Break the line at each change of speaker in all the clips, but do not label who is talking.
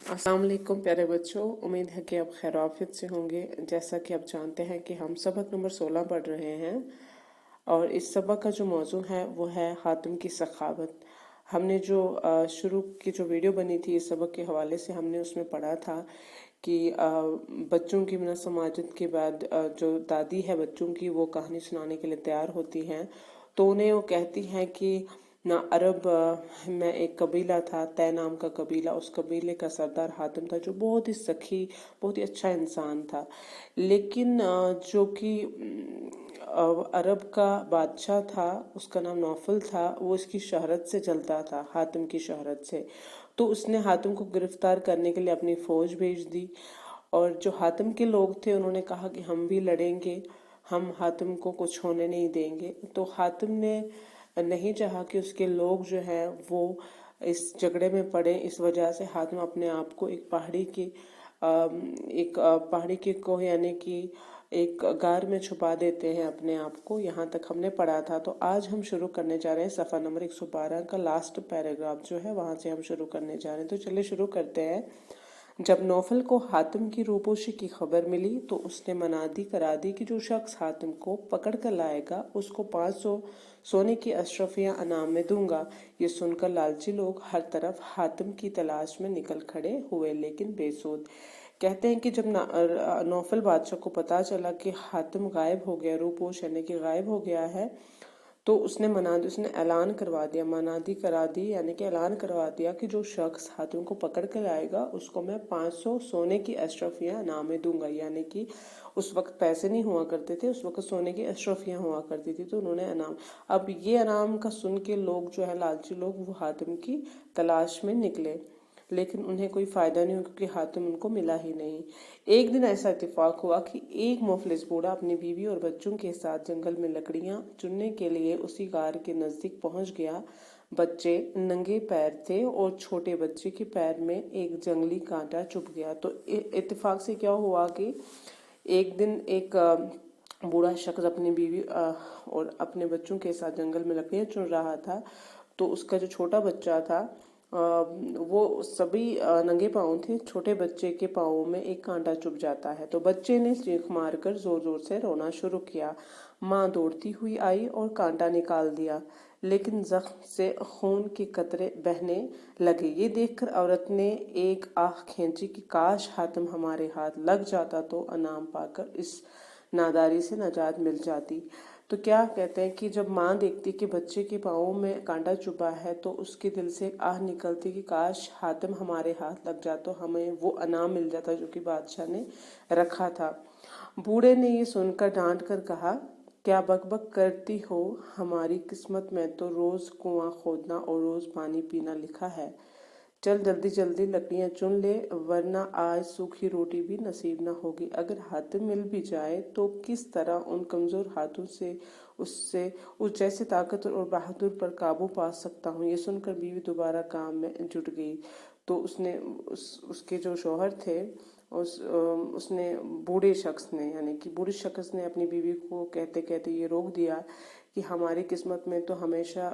अस्सलाम वालेकुम प्यारे बच्चों, उम्मीद है कि आप खैराफियत से होंगे। जैसा कि आप जानते हैं कि हम सबक नंबर 16 पढ़ रहे हैं और इस सबक का जो मौजू है वो है हातिम की सखावत। हमने जो शुरू की जो वीडियो बनी थी इस सबक के हवाले से हमने उसमें पढ़ा था कि बच्चों की मिना समाजत के बाद जो दादी है बच्चों की वो कहानी सुनाने के लिए तैयार होती हैं। तो उन्हें वो कहती हैं कि ना अरब में एक कबीला था, तय नाम का कबीला। उस कबीले का सरदार हातिम था जो बहुत ही सखी, बहुत ही अच्छा इंसान था। लेकिन जो कि अरब का बादशाह था, उसका नाम नौफल था, वो इसकी शहरत से जलता था, हातिम की शहरत से। तो उसने हातिम को गिरफ्तार करने के लिए अपनी फौज भेज दी और जो हातिम के लोग थे उन्होंने कहा कि हम भी लड़ेंगे, हम हातिम को कुछ होने नहीं देंगे। तो हातिम ने नहीं चाहा कि उसके लोग जो हैं वो इस झगड़े में पड़े। इस वजह से हातिम अपने आप को एक पहाड़ी की कोह यानी कि एक गार में छुपा देते हैं अपने आप को। यहाँ तक हमने पढ़ा था। तो आज हम शुरू करने जा रहे हैं सफ़ा नंबर 112 का लास्ट पैराग्राफ जो है वहाँ से हम शुरू करने जा रहे हैं। तो चलिए शुरू करते हैं। जब नौफल को हातिम की रूपोशी की खबर मिली तो उसने मनादी करा दी कि जो शख्स हातिम को पकड़ कर लाएगा उसको 500 सोने की अशरफियां अनाम में दूंगा। ये सुनकर लालची लोग हर तरफ हातिम की तलाश में निकल खड़े हुए, लेकिन बेसुध। कहते हैं कि जब नौफल बादशाह को पता चला कि हातिम गायब हो गया, रूपोश यानी कि गायब हो गया है, तो उसने ऐलान करवा दिया, मनादी करा दी यानी कि ऐलान करवा दिया कि जो शख्स हातिम को पकड़ कर लाएगा उसको मैं 500 सोने की अशरफियां इनाम में दूंगा। यानी कि उस वक्त पैसे नहीं हुआ करते थे, उस वक्त सोने की अशरफियां हुआ करती थी। तो उन्होंने इनाम, अब ये इनाम का सुन के लोग जो है लालची लोग वो हातिम की तलाश में निकले, लेकिन उन्हें कोई फायदा नहीं हुआ क्योंकि हातिम उनको मिला ही नहीं। एक दिन ऐसा इत्तेफाक हुआ कि एक मुफलिस बूढ़ा अपनी बीवी और बच्चों के साथ जंगल में लकड़ियां चुनने के लिए उसी गार के नजदीक पहुंच गया। बच्चे नंगे पैर थे और छोटे बच्चे के पैर में एक जंगली कांटा चुभ गया। तो इत्तेफाक से क्या हुआ कि एक दिन एक बूढ़ा शख्स अपनी बीवी और अपने बच्चों के साथ जंगल में लकड़ियां चुन रहा था। तो उसका जो छोटा बच्चा था वो सभी नंगे पाँव थे। छोटे बच्चे के पाँव में एक कांटा चुभ जाता है तो बच्चे ने चीख मारकर जोर जोर से रोना शुरू किया। माँ दौड़ती हुई आई और कांटा निकाल दिया, लेकिन जख्म से खून के कतरे बहने लगे। ये देखकर औरत ने एक आह खींची कि काश हातिम हमारे हाथ लग जाता तो इनाम पाकर इस नादारी से नजात मिल जाती। तो क्या कहते हैं कि जब माँ देखती कि बच्चे के पाँव में कांटा चुभा है तो उसके दिल से आह निकलती कि काश हातिम हमारे हाथ लग जाता तो हमें वो इनाम मिल जाता जो कि बादशाह ने रखा था। बूढ़े ने ये सुनकर डांट कर कहा, क्या बकबक करती हो? हमारी किस्मत में तो रोज कुआं खोदना और रोज पानी पीना लिखा है। चल जल्दी जल्दी लकड़ियां चुन ले, वरना आज सूखी रोटी भी नसीब न होगी। अगर हातिम मिल भी जाए तो किस तरह उन कमजोर हाथों से उस जैसे ताकतवर और बहादुर पर काबू पा सकता हूँ। ये सुनकर बीवी दोबारा काम में जुट गई। तो उसके जो शौहर थे उसने बूढ़े शख्स ने यानी कि बूढ़े शख्स ने अपनी बीवी को कहते कहते ये रोक दिया कि हमारी किस्मत में तो हमेशा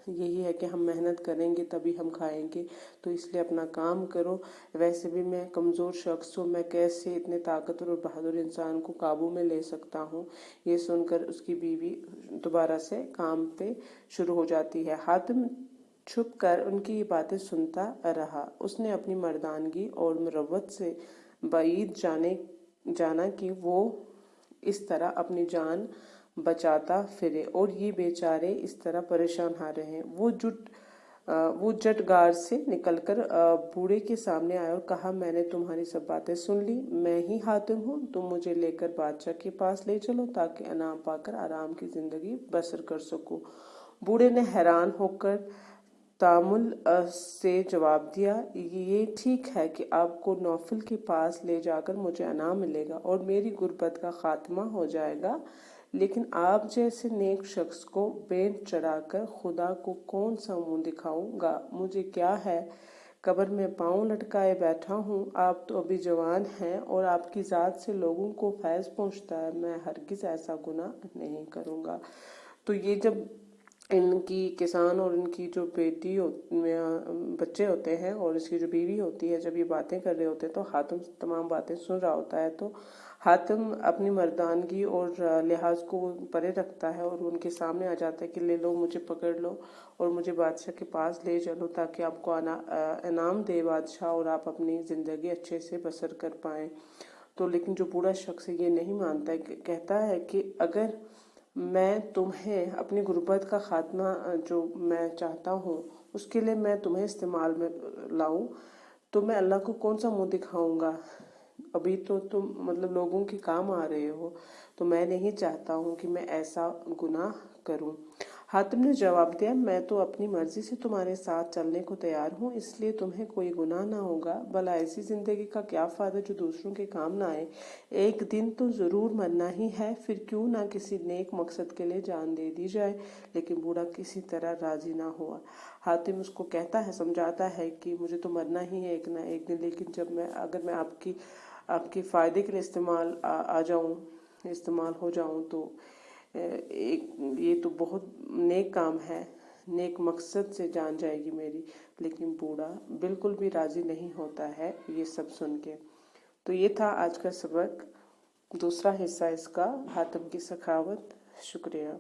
यही है कि हम मेहनत करेंगे तभी हम खाएंगे, तो इसलिए अपना काम करो। वैसे भी मैं कमज़ोर शख्स हूँ, मैं कैसे इतने ताकतवर और बहादुर इंसान को काबू में ले सकता हूँ। ये सुनकर उसकी बीवी दोबारा से काम पे शुरू हो जाती है। हातिम छुप कर उनकी ये बातें सुनता रहा। उसने अपनी मर्दानगी और मुरव्वत से बाईद जाना कि वो इस तरह अपनी जान बचाता फिरे और ये बेचारे इस तरह परेशान आ रहे हैं। वो जट गार से निकलकर बूढ़े के सामने आया और कहा, मैंने तुम्हारी सब बातें सुन ली। मैं ही हातिम हूँ, तुम मुझे लेकर बादशाह के पास ले चलो ताकि इनाम पाकर आराम की जिंदगी बसर कर सकूं। बूढ़े ने हैरान होकर तामुल से जवाब दिया, ये ठीक है कि आपको नौफल के पास ले जाकर मुझे इनाम मिलेगा और मेरी गुर्बत का खात्मा हो जाएगा, लेकिन आप जैसे नेक शख्स को बेंत चढ़ाकर खुदा को कौन सा मुंह दिखाऊंगा? मुझे क्या है, कब्र में पाँव लटकाए बैठा हूँ। आप तो अभी जवान हैं और आपकी ज़ात से लोगों को फैज़ पहुँचता है। मैं हरगिज़ ऐसा गुनाह नहीं करूँगा। तो ये जब इनकी किसान और इनकी जो बच्चे होते हैं और इसकी जो बीवी होती है, जब ये बातें कर रहे होते हैं तो हातिम तमाम बातें सुन रहा होता है। तो हातिम अपनी मर्दानगी और लिहाज को परे रखता है और उनके सामने आ जाता है कि ले लो, मुझे पकड़ लो और मुझे बादशाह के पास ले चलो ताकि आपको इनाम दे बादशाह और आप अपनी ज़िंदगी अच्छे से बसर कर पाएँ। तो लेकिन जो बूढ़ा शख्स ये नहीं मानता है, कहता है कि अगर मैं तुम्हें अपनी गुर्बत का खात्मा जो मैं चाहता हूँ उसके लिए मैं तुम्हें इस्तेमाल में लाऊं तो मैं अल्लाह को कौन सा मुंह दिखाऊंगा। अभी तो तुम मतलब लोगों के काम आ रहे हो, तो मैं नहीं चाहता हूँ कि मैं ऐसा गुनाह करूँ। हातिम ने जवाब दिया, मैं तो अपनी मर्जी से तुम्हारे साथ चलने को तैयार हूँ, इसलिए तुम्हें कोई गुनाह ना होगा। भला ऐसी जिंदगी का क्या फ़ायदा जो दूसरों के काम ना आए। एक दिन तो ज़रूर मरना ही है, फिर क्यों ना किसी नेक मकसद के लिए जान दे दी जाए। लेकिन बूढ़ा किसी तरह राजी ना हुआ। हातिम उसको कहता है, समझाता है कि मुझे तो मरना ही है एक ना एक दिन, लेकिन अगर मैं आपके फ़ायदे के लिए इस्तेमाल हो जाऊं तो ये तो बहुत नेक काम है, नेक मकसद से जान जाएगी मेरी। लेकिन बूढ़ा बिल्कुल भी राजी नहीं होता है ये सब सुन के। तो ये था आज का सबक, दूसरा हिस्सा इसका, हातिम की सखावत। शुक्रिया।